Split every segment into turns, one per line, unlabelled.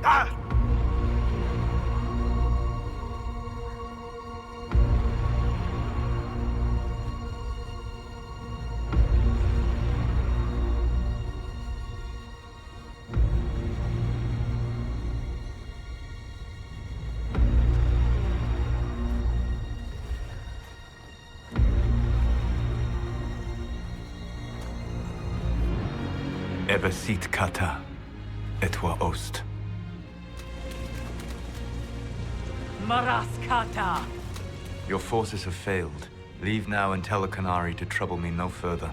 Ah!
Ebesit kata, etwa ost.
Maras kata!
Your forces have failed. Leave now and tell the Qunari to trouble me no further.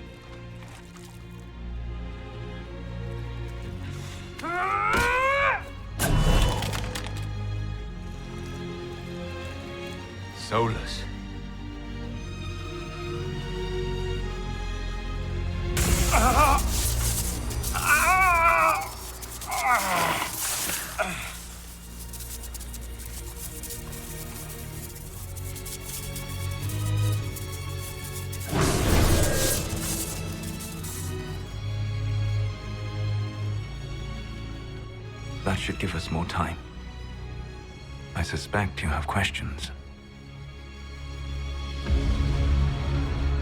Solus. That should give us more time. I suspect you have questions.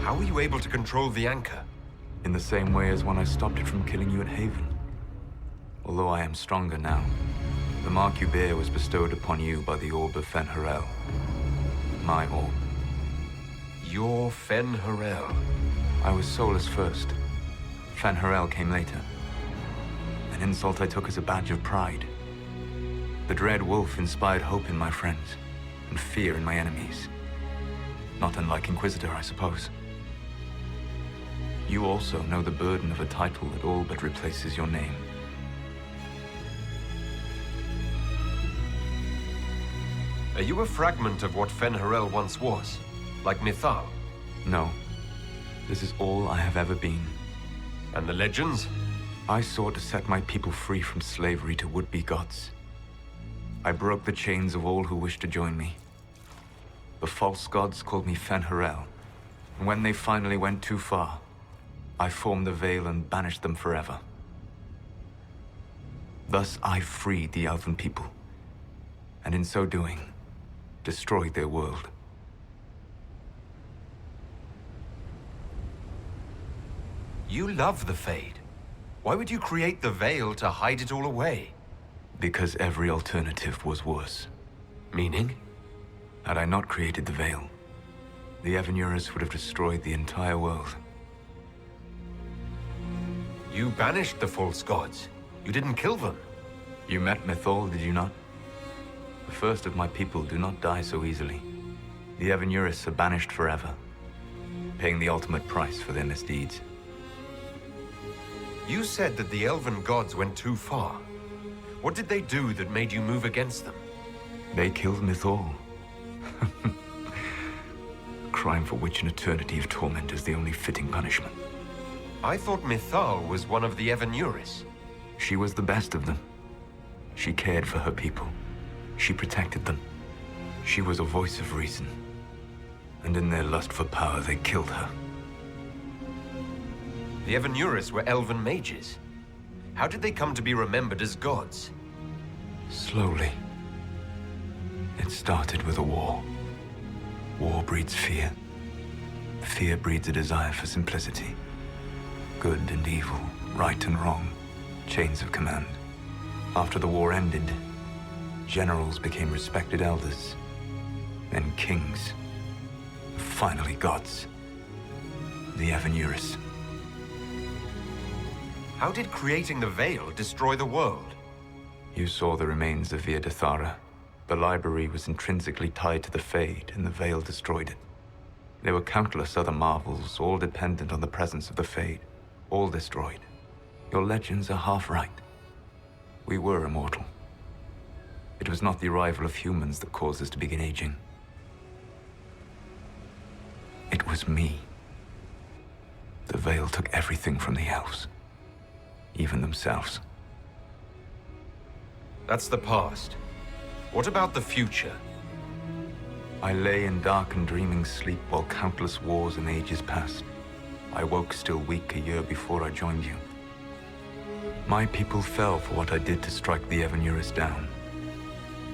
How were you able to control the anchor?
In the same way as when I stopped it from killing you at Haven. Although I am stronger now, the mark you bear was bestowed upon you by the Orb of Fen-Harel. My orb.
Your Fen-Harel?
I was Solus first. Fen-Harel came later. An insult I took as a badge of pride. The Dread Wolf inspired hope in my friends, and fear in my enemies. Not unlike Inquisitor, I suppose. You also know the burden of a title that all but replaces your name.
Are you a fragment of what Fen-Harel once was? Like Mythal?
No. This is all I have ever been.
And the legends?
I sought to set my people free from slavery to would-be gods. I broke the chains of all who wished to join me. The false gods called me Fen-Harel, and when they finally went too far, I formed the Veil and banished them forever. Thus I freed the Elven people, and in so doing, destroyed their world.
You love the Fade. Why would you create the Veil to hide it all away?
Because every alternative was worse.
Meaning?
Had I not created the Veil, the Evenuris would have destroyed the entire world.
You banished the false gods. You didn't kill them.
You met Mythal, did you not? The first of my people do not die so easily. The Evenuris are banished forever, paying the ultimate price for their misdeeds.
You said that the Elven gods went too far. What did they do that made you move against them?
They killed Mythal. A crime for which an eternity of torment is the only fitting punishment.
I thought Mythal was one of the Evenuris.
She was the best of them. She cared for her people. She protected them. She was a voice of reason. And in their lust for power, they killed her.
The Evenuris were elven mages. How did they come to be remembered as gods?
Slowly. It started with a war. War breeds fear. Fear breeds a desire for simplicity. Good and evil, right and wrong, chains of command. After the war ended, generals became respected elders, then kings, finally gods. The Evenuris.
How did creating the Veil destroy the world?
You saw the remains of Via de Thara. The library was intrinsically tied to the Fade, and the Veil destroyed it. There were countless other marvels, all dependent on the presence of the Fade, all destroyed. Your legends are half right. We were immortal. It was not the arrival of humans that caused us to begin aging. It was me. The Veil took everything from the elves. Even themselves.
That's the past. What about the future?
I lay in dark and dreaming sleep while countless wars and ages passed. I woke still weak a year before I joined you. My people fell for what I did to strike the Evanurus down.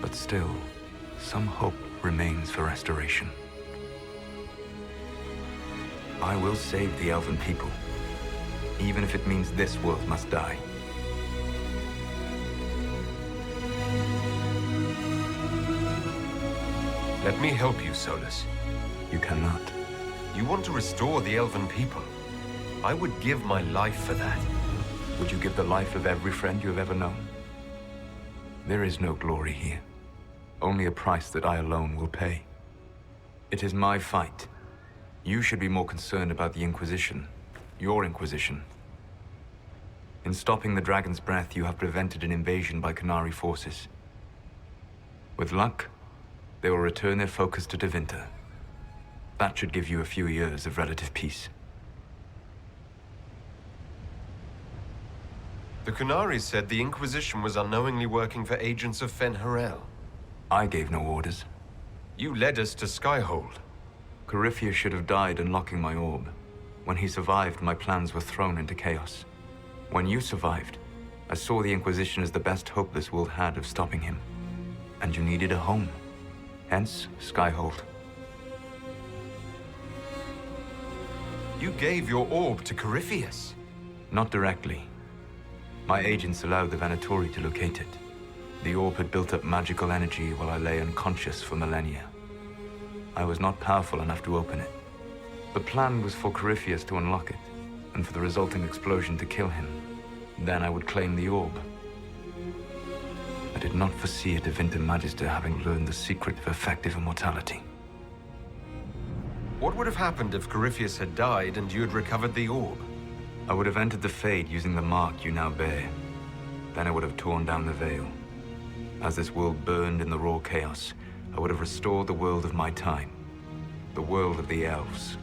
But still, some hope remains for restoration. I will save the Elven people, even if it means this world must die.
Let me help you, Solus.
You cannot.
You want to restore the Elven people. I would give my life for that.
Would you give the life of every friend you have ever known? There is no glory here. Only a price that I alone will pay. It is my fight. You should be more concerned about the Inquisition. Your Inquisition. In stopping the Dragon's Breath, you have prevented an invasion by Qunari forces. With luck, they will return their focus to Tevinter. That should give you a few years of relative peace.
The Qunari said the Inquisition was unknowingly working for agents of Fen'Harel.
I gave no orders.
You led us to Skyhold.
Corypheus should have died unlocking my orb. When he survived, my plans were thrown into chaos. When you survived, I saw the Inquisition as the best hope this world had of stopping him. And you needed a home. Hence, Skyhold.
You gave your orb to Corypheus.
Not directly. My agents allowed the Venatori to locate it. The orb had built up magical energy while I lay unconscious for millennia. I was not powerful enough to open it. The plan was for Corypheus to unlock it, and for the resulting explosion to kill him. Then I would claim the orb. I did not foresee a Tevinter Magister having learned the secret of effective immortality.
What would have happened if Corypheus had died and you had recovered the orb?
I would have entered the Fade using the mark you now bear. Then I would have torn down the veil. As this world burned in the raw chaos, I would have restored the world of my time. The world of the elves.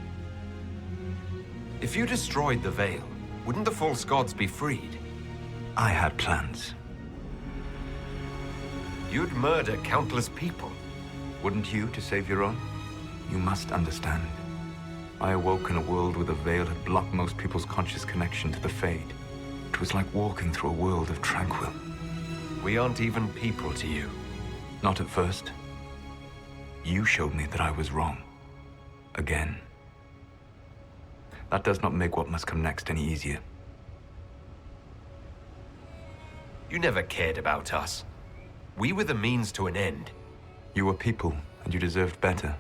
If you destroyed the veil, wouldn't the false gods be freed?
I had plans.
You'd murder countless people.
Wouldn't you to save your own? You must understand. I awoke in a world where the veil had blocked most people's conscious connection to the Fade. It was like walking through a world of tranquil.
We aren't even people to you.
Not at first. You showed me that I was wrong. Again. That does not make what must come next any easier.
You never cared about us. We were the means to an end.
You were people, and you deserved better.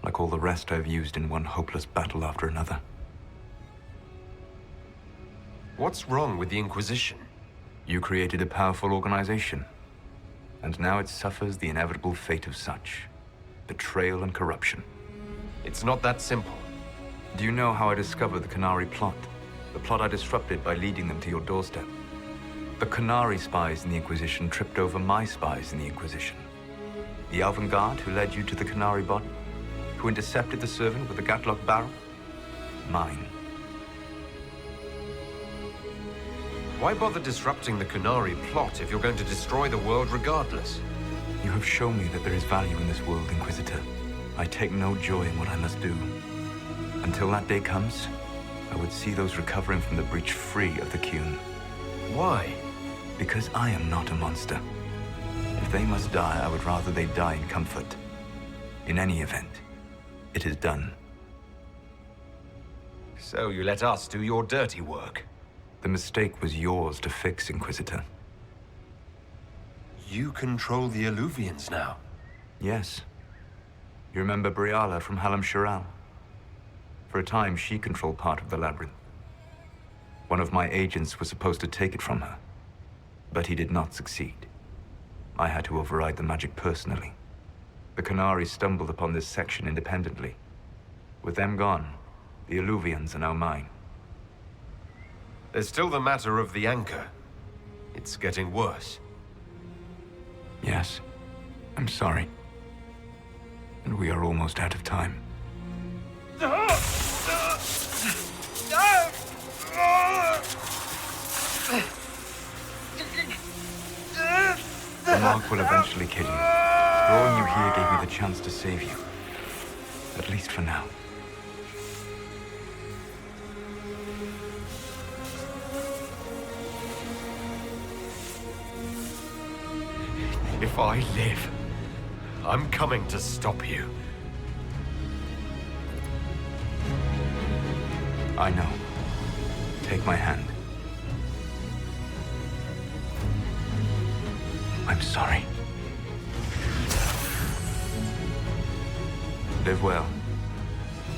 Like all the rest I've used in one hopeless battle after another.
What's wrong with the Inquisition?
You created a powerful organization, and now it suffers the inevitable fate of such. Betrayal and corruption.
It's not that simple.
Do you know how I discovered the Qunari plot? The plot I disrupted by leading them to your doorstep. The Qunari spies in the Inquisition tripped over my spies in the Inquisition. The Elven Guard who led you to the Qunari body? Who intercepted the servant with the Gatlock barrel? Mine.
Why bother disrupting the Qunari plot if you're going to destroy the world regardless?
You have shown me that there is value in this world, Inquisitor. I take no joy in what I must do. Until that day comes, I would see those recovering from the breach free of the Qun.
Why?
Because I am not a monster. If they must die, I would rather they die in comfort. In any event, it is done.
So you let us do your dirty work?
The mistake was yours to fix, Inquisitor.
You control the Eluvians now?
Yes. You remember Briala from Halam Shiral? For a time, she controlled part of the labyrinth. One of my agents was supposed to take it from her, but he did not succeed. I had to override the magic personally. The Qunari stumbled upon this section independently. With them gone, the Eluvians are now mine.
There's still the matter of the anchor. It's getting worse.
Yes, I'm sorry. And we are almost out of time. The mark will eventually kill you. Drawing you here gave me the chance to save you. At least for now.
If I live, I'm coming to stop you.
I know. Take my hand. I'm sorry. Live well,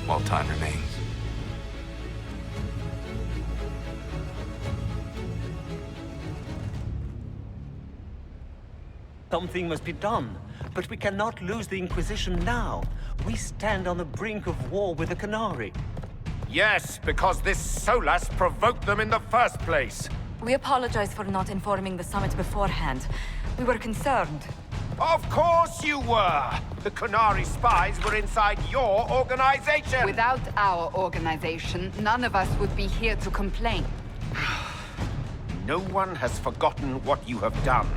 while time remains.
Something must be done, but we cannot lose the Inquisition now. We stand on the brink of war with the Qunari.
Yes, because this Solas provoked them in the first place.
We apologize for not informing the summit beforehand. We were concerned.
Of course you were! The Qunari spies were inside your organization!
Without our organization, none of us would be here to complain.
No one has forgotten what you have done.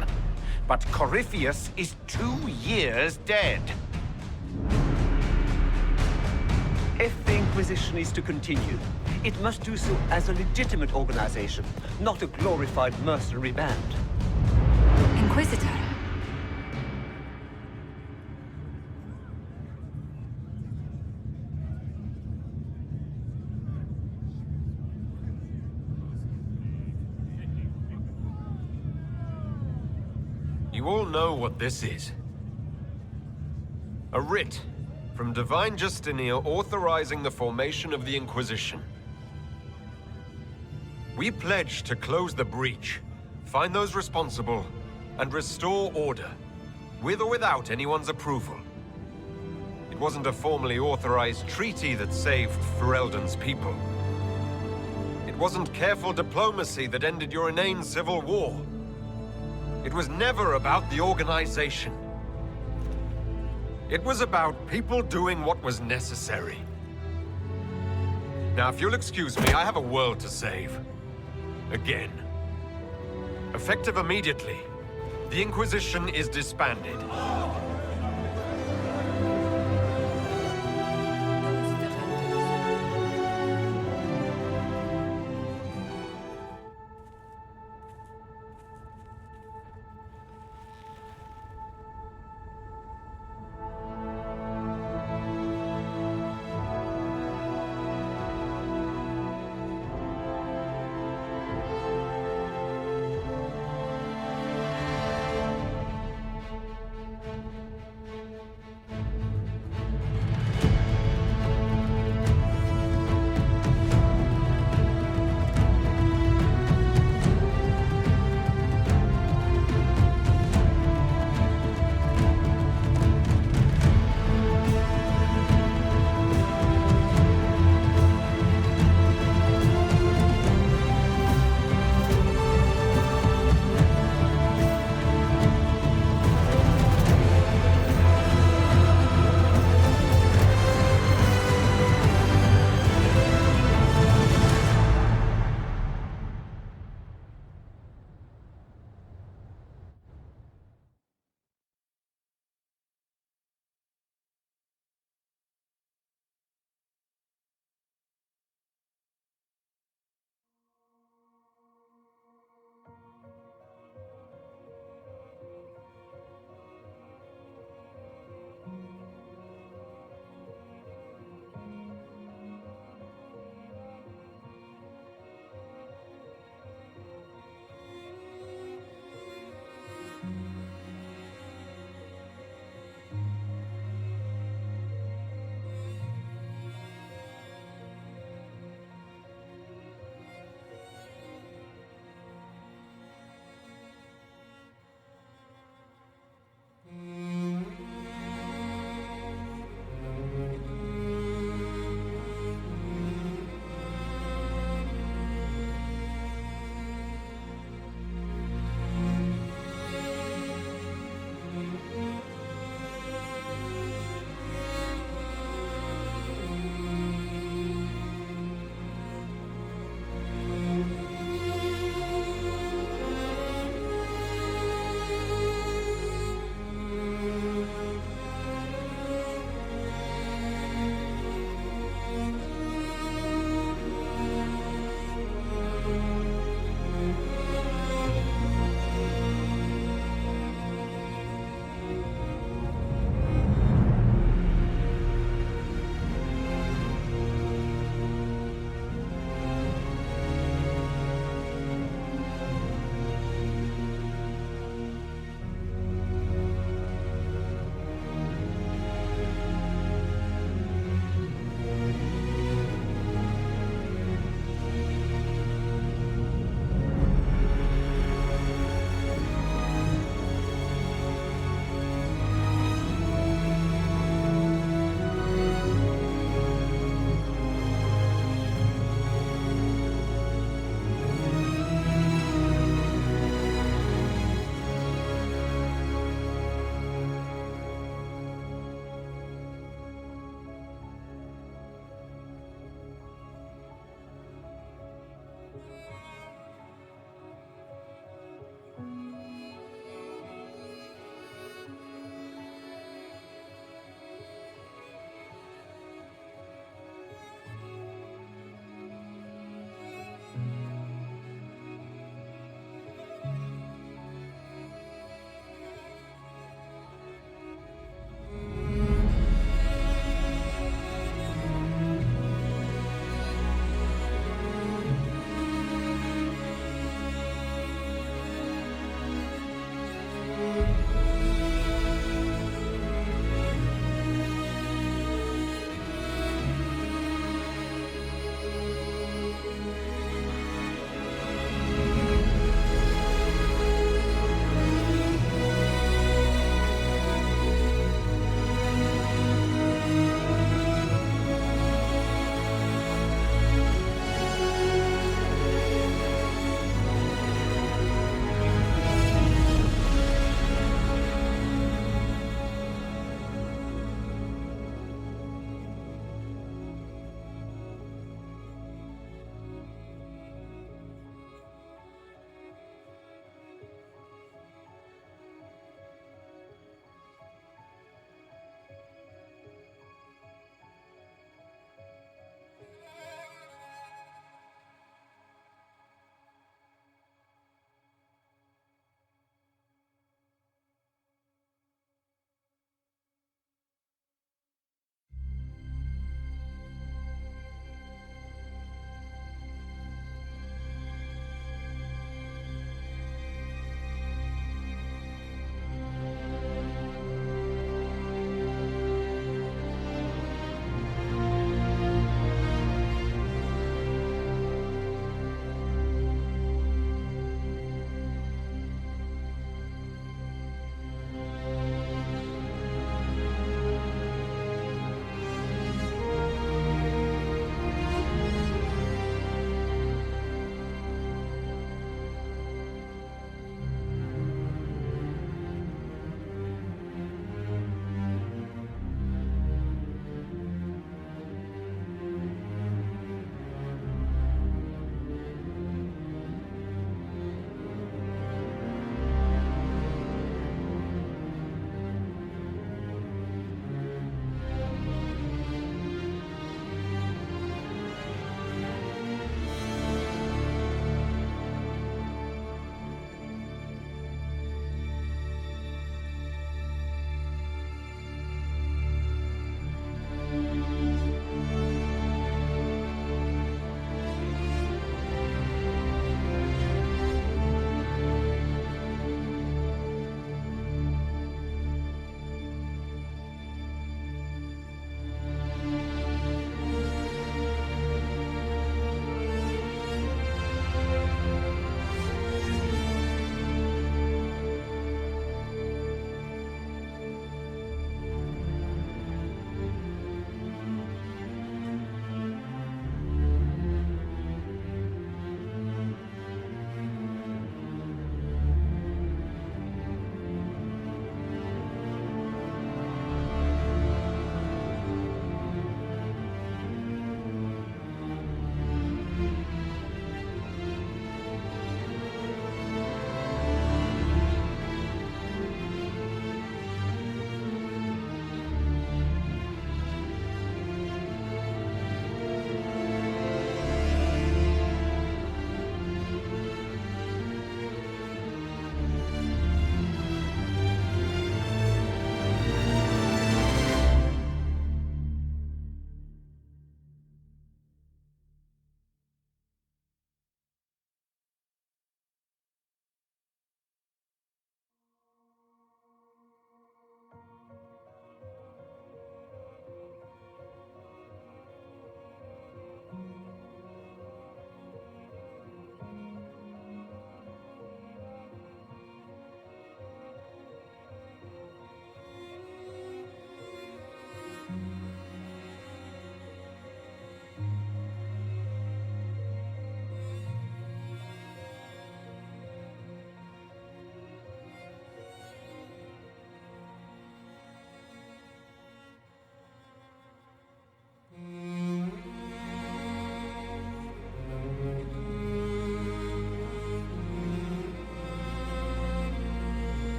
But Corypheus is 2 years dead.
If the Inquisition is to continue, it must do so as a legitimate organization, not a glorified mercenary band.
Inquisitor.
You all know what this is. A writ from Divine Justinia authorizing the formation of the Inquisition. We pledge to close the breach, find those responsible, and restore order, with or without anyone's approval. It wasn't a formally authorized treaty that saved Ferelden's people. It wasn't careful diplomacy that ended your inane civil war. It was never about the organization. It was about people doing what was necessary. Now, if you'll excuse me, I have a world to save. Again. Effective immediately, the Inquisition is disbanded.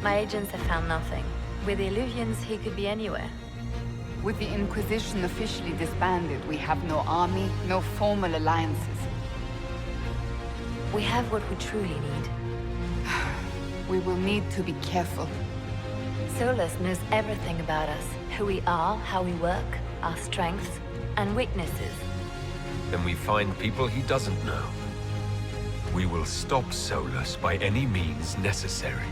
My agents have found nothing. With the Illuvians, he could be anywhere.
With the Inquisition officially disbanded, we have no army, no formal alliances.
We have what we truly need.
We will need to be careful.
Solus knows everything about us. Who we are, how we work, our strengths and weaknesses.
Then we find people he doesn't know. We will stop Solus by any means necessary.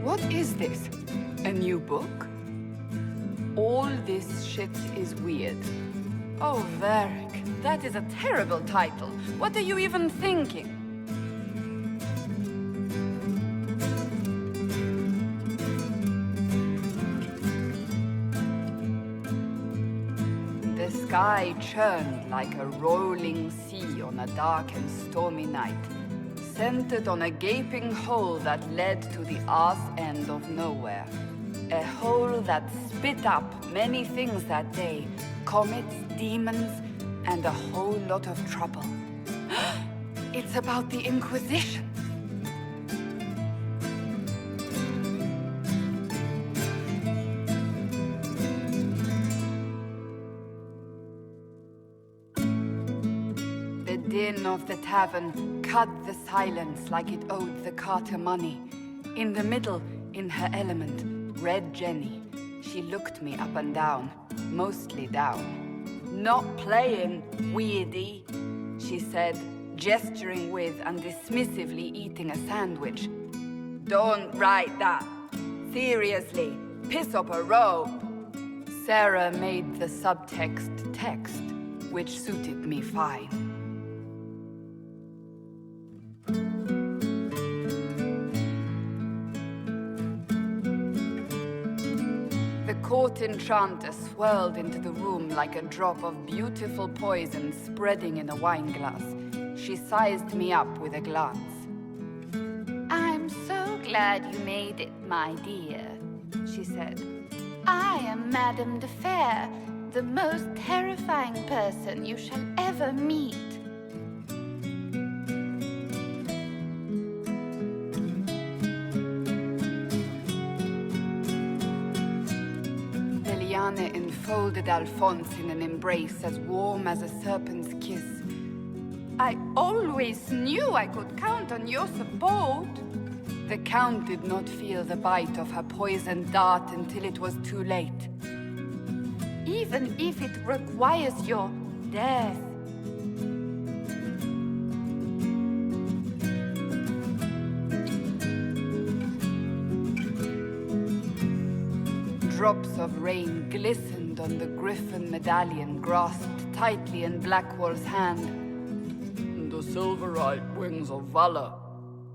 What is this? A new book? All this shit is weird. Oh, Varric, that is a terrible title. What are you even thinking? The sky churned like a rolling sea on a dark and stormy night, centered on a gaping hole that led to the arse end of nowhere. A hole that spit up many things that day, comets, demons, and a whole lot of trouble. It's about the Inquisition. The din of the tavern cut the silence like it owed the carter money. In the middle, in her element, Red Jenny. She looked me up and down, mostly down. Not playing, weirdy, she said, gesturing with and dismissively eating a sandwich. Don't write that. Seriously, piss up a robe. Sera made the subtext text, which suited me fine. The court enchanter swirled into the room like a drop of beautiful poison spreading in a wineglass. She sized me up with a glance. "I'm so glad you made it, my dear," she said. "I am Madame de Fair, the most terrifying person you shall ever meet." Leliana enfolded Alphonse in an embrace as warm as a serpent's kiss. I always knew I could count on your support. The Count did not feel the bite of her poisoned dart until it was too late. Even if it requires your death. Drops of rain glistened on the griffin medallion grasped tightly in Blackwall's hand. The silverite wings of valor,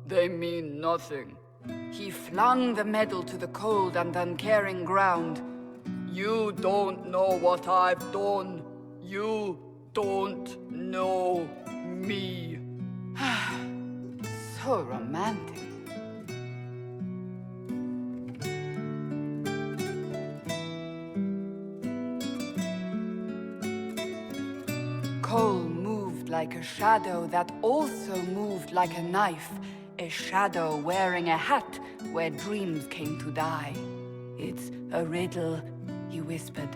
they mean nothing. He flung the medal to the cold and uncaring ground. You don't know what I've done. You don't know me. So romantic. Cole moved like a shadow that also moved like a knife. A shadow wearing a hat where dreams came to die. It's a riddle, he whispered.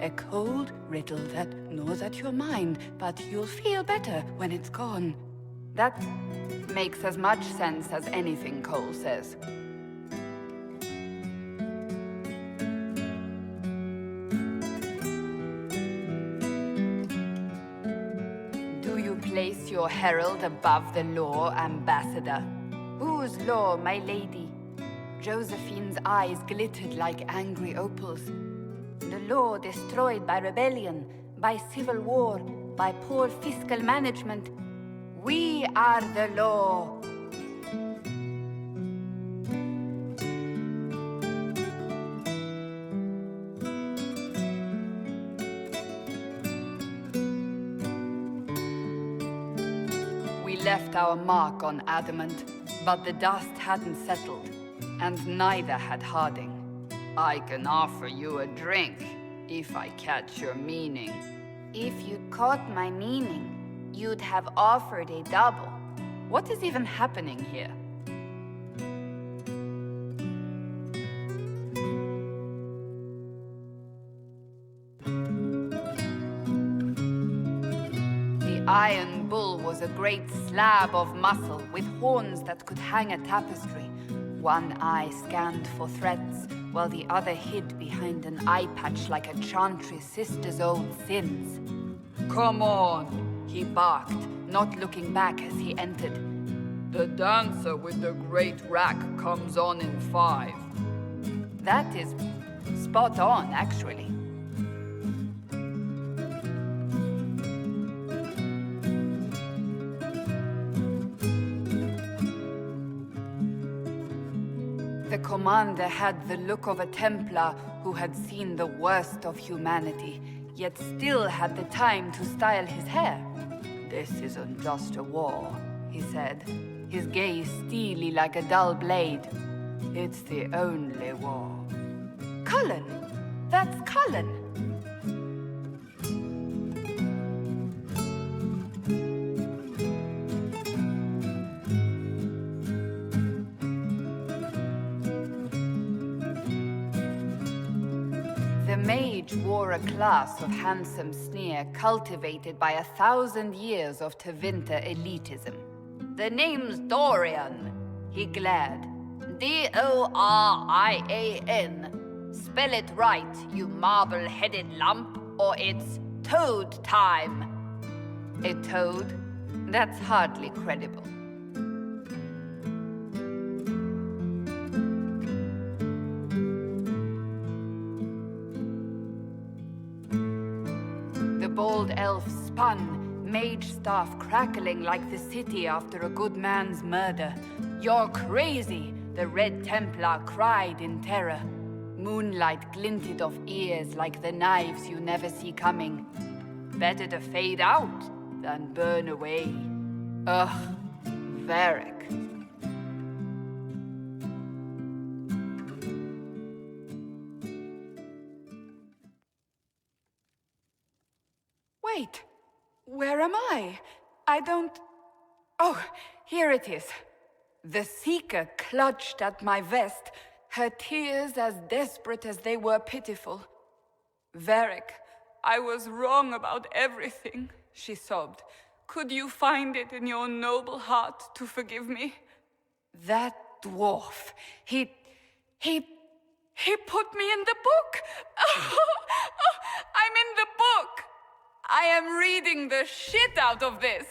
A cold riddle that gnaws at your mind, but you'll feel better when it's gone. That makes as much sense as anything Cole says. Place your herald above the law, Ambassador. Whose law, my lady? Josephine's eyes glittered like angry opals. The law destroyed by rebellion, by civil war, by poor fiscal management. We are the law. Left our mark on adamant, but the dust hadn't settled, and neither had Harding. I can offer you a drink, if I catch your meaning. If you caught my meaning, you'd have offered a double. What is even happening here? Iron Bull was a great slab of muscle with horns that could hang a tapestry. One eye scanned for threats, while the other hid behind an eye patch like a chantry's sister's old sins. Come on, he barked, not looking back as he entered. The dancer with the great rack comes on in 5. That is spot on, actually. The commander had the look of a Templar who had seen the worst of humanity, yet still had the time to style his hair. This isn't just a war, he said, his gaze steely like a dull blade. It's the only war. Cullen! That's Cullen! The mage wore a class of handsome sneer cultivated by 1,000 years of Tevinter elitism. The name's Dorian, he glared. D-O-R-I-A-N. Spell it right, you marble-headed lump, or it's toad time. A toad? That's hardly credible. The bold elf spun, mage staff crackling like the city after a good man's murder. You're crazy, the Red Templar cried in terror. Moonlight glinted off ears like the knives you never see coming. Better to fade out than burn away. Ugh, Varric. Wait, where am I? I don't... Oh, here it is. The Seeker clutched at my vest, her tears as desperate as they were pitiful. Varric, I was wrong about everything, she sobbed. Could you find it in your noble heart to forgive me? That dwarf, he put me in the book! I'm in the book! I am reading the shit out of this!